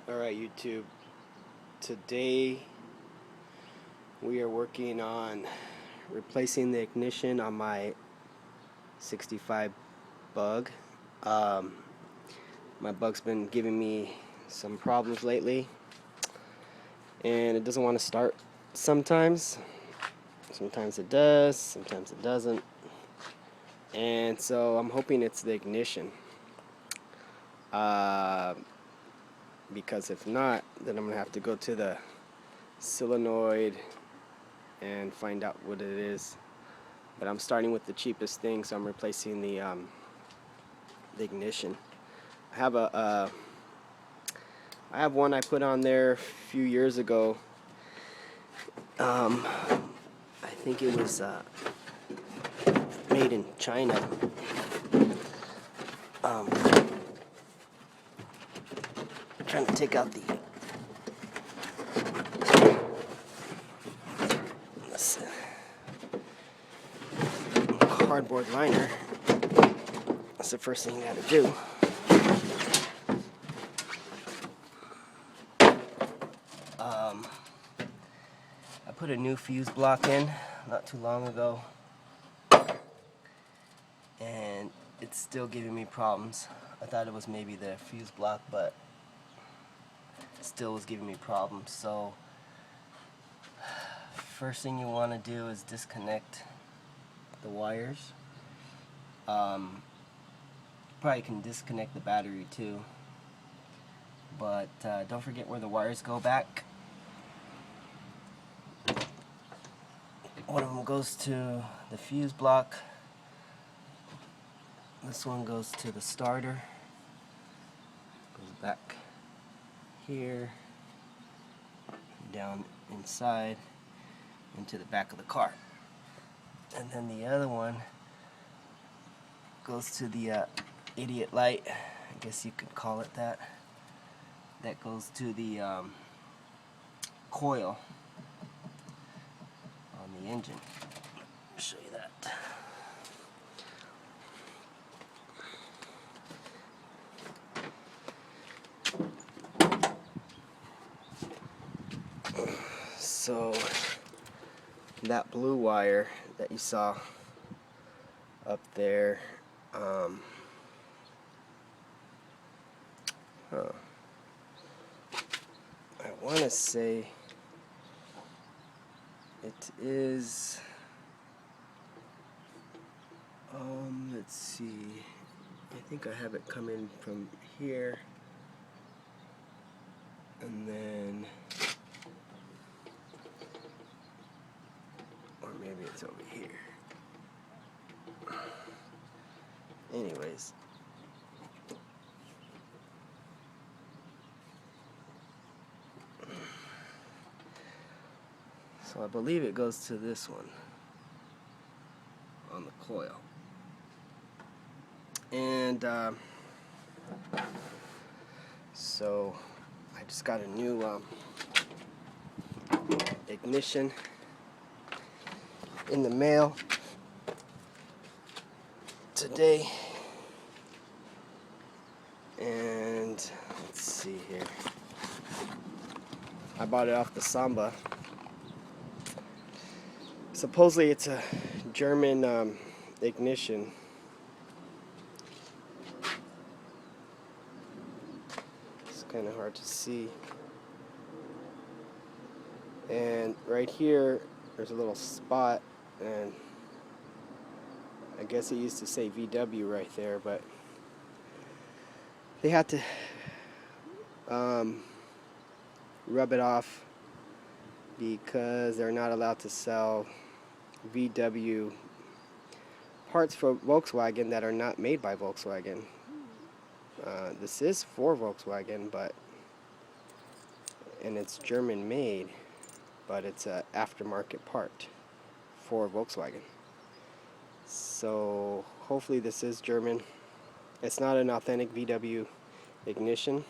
Alright, YouTube. Today we are working on replacing the ignition on my 65 Bug. My Bug's been giving me some problems lately, and it doesn't want to start sometimes. Sometimes it does, sometimes it doesn't. And so I'm hoping it's the ignition. Because if not, then I'm going to have to go to the solenoid and find out what it is. But I'm starting with the cheapest thing, so I'm replacing the ignition. I have one I put on there a few years ago. I think it was made in China. Trying to take out the cardboard liner. That's the first thing you gotta do. I put a new fuse block in not too long ago, and it's still giving me problems. I thought it was maybe the fuse block, but it still was giving me problems. So first thing you want to do is disconnect the wires. Probably can disconnect the battery too, but don't forget where the wires go back. One of them goes to the fuse block. This one goes to the starter. Goes back here, down inside, into the back of the car. And then the other one goes to the idiot light, I guess you could call it that. That goes to the coil on the engine. I'll show you that. So that blue wire that you saw up there, I want to say it is, let's see, I think I have it coming from here, and then, or maybe it's over here. Anyways, so I believe it goes to this one on the coil. And so I just got a new ignition in the mail today. And let's see here. I bought it off the Samba. Supposedly it's a German ignition. It's kind of hard to see. And right here, there's a little spot, and I guess it used to say VW right there, but they had to rub it off because they're not allowed to sell VW parts for Volkswagen that are not made by Volkswagen. This is for Volkswagen, and it's German made, but it's an aftermarket part for Volkswagen. So hopefully this is German. It's not an authentic VW ignition,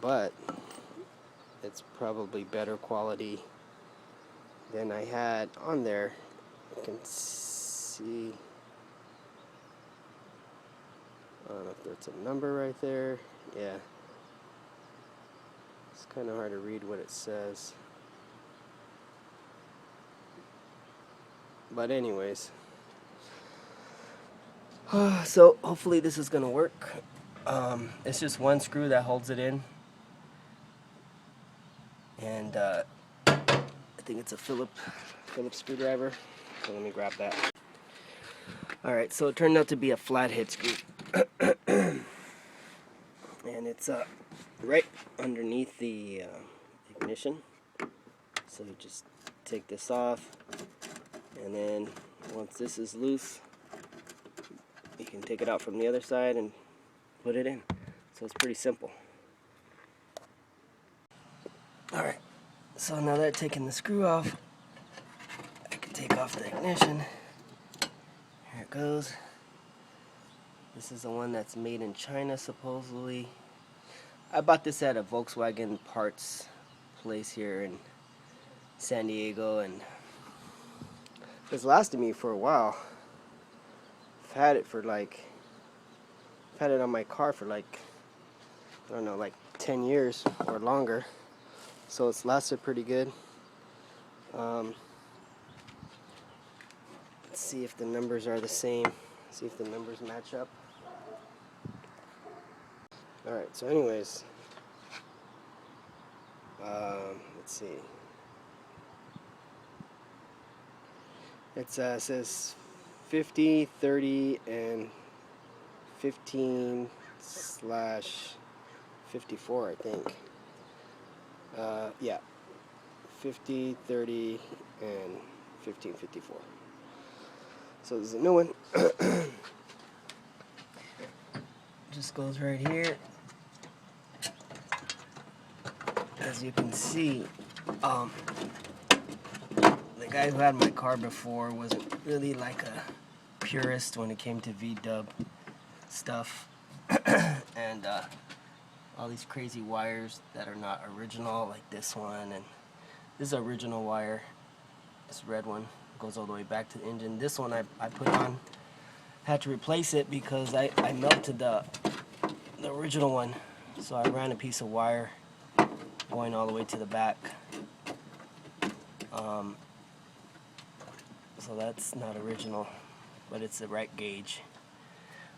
but it's probably better quality than I had on there. You can see don't know if there's a number right there. Yeah. It's kind of hard to read what it says. But anyways. So hopefully this is going to work. It's just one screw that holds it in. And I think it's a Phillips screwdriver. So let me grab that. Alright, so it turned out to be a flathead screw. And it's right underneath the ignition. So you just take this off, and then once this is loose, you can take it out from the other side and put it in. So it's pretty simple. Alright, so now that I've taken the screw off, I can take off the ignition. Here it goes. This is the one that's made in China, supposedly. I bought this at a Volkswagen parts place here in San Diego, and it's lasted me for a while. I've had it on my car for like, I don't know, like 10 years or longer. So it's lasted pretty good. Let's see if the numbers are the same. See if the numbers match up. Alright, so anyways, let's see. It says 50, 30, and 15/54, I think. Yeah, 50, 30, and 15/54. So this is a new one. Just goes right here. As you can see, the guy who had my car before wasn't really like a purist when it came to VW stuff. And all these crazy wires that are not original, like this one, and this is original wire. This red one goes all the way back to the engine. This one I put on, had to replace it because I melted the original one, so I ran a piece of wire going all the way to the back. So that's not original, but it's the right gauge.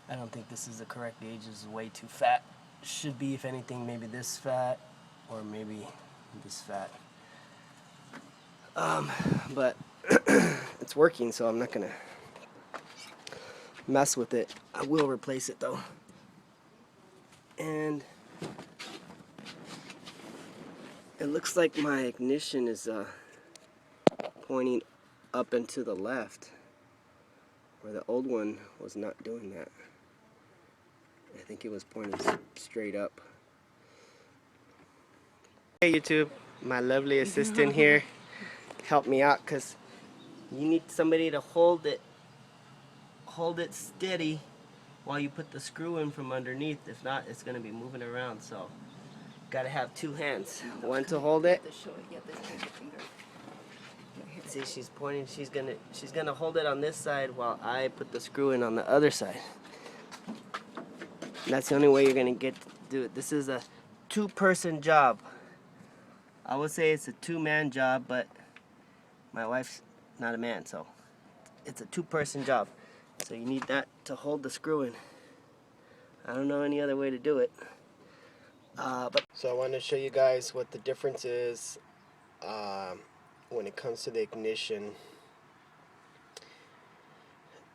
I don't think this is the correct gauge. This is way too fat. Should be, if anything, maybe this fat, or maybe this fat. But it's working, so I'm not gonna mess with it. I will replace it though. And it looks like my ignition is pointing up and to the left, where the old one was not doing that. I think it was pointing straight up. Hey YouTube, my lovely assistant here helped me out, because you need somebody to hold it steady while you put the screw in from underneath. If not, it's going to be moving around. So gotta have two hands, one to hold it. See, she's pointing. She's gonna hold it on this side while I put the screw in on the other side. And that's the only way you're gonna get to do it. This is a two-person job. I would say it's a two-man job, but my wife's not a man, so it's a two-person job. So you need that to hold the screw in. I don't know any other way to do it. So I wanted to show you guys what the difference is when it comes to the ignition,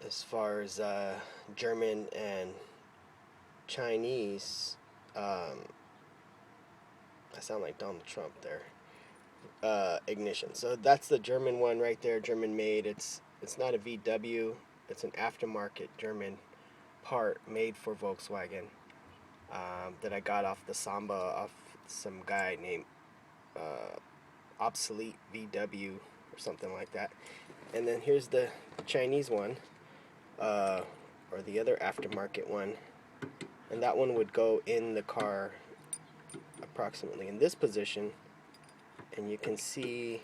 as far as German and Chinese. I sound like Donald Trump there. Ignition. So that's the German one right there, German made. It's not a VW. It's an aftermarket German part made for Volkswagen that I got off the Samba off some guy named Obsolete VW or something like that. And then here's the Chinese one, or the other aftermarket one, and that one would go in the car approximately in this position, and you can see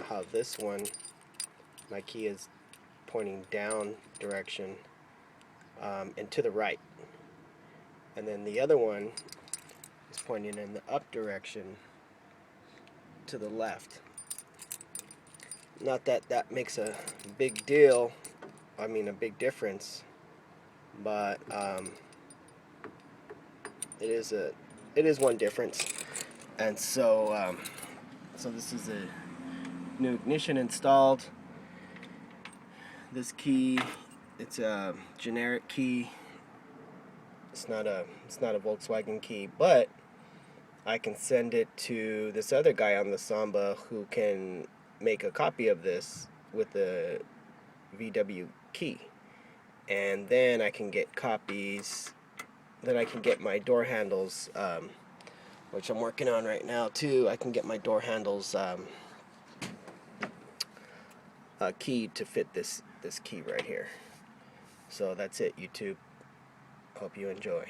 how this one, my key is pointing down direction and to the right. and then the other one is pointing in the up direction to the left. Not that that makes a big deal, I mean a big difference, but it is one difference. And so so this is a new ignition installed. This key, it's a generic key. It's not a Volkswagen key, but I can send it to this other guy on the Samba who can make a copy of this with the VW key, and then I can get copies. Then I can get my door handles, which I'm working on right now too. I can get my door handles key to fit this key right here. So that's it, YouTube. Hope you enjoy.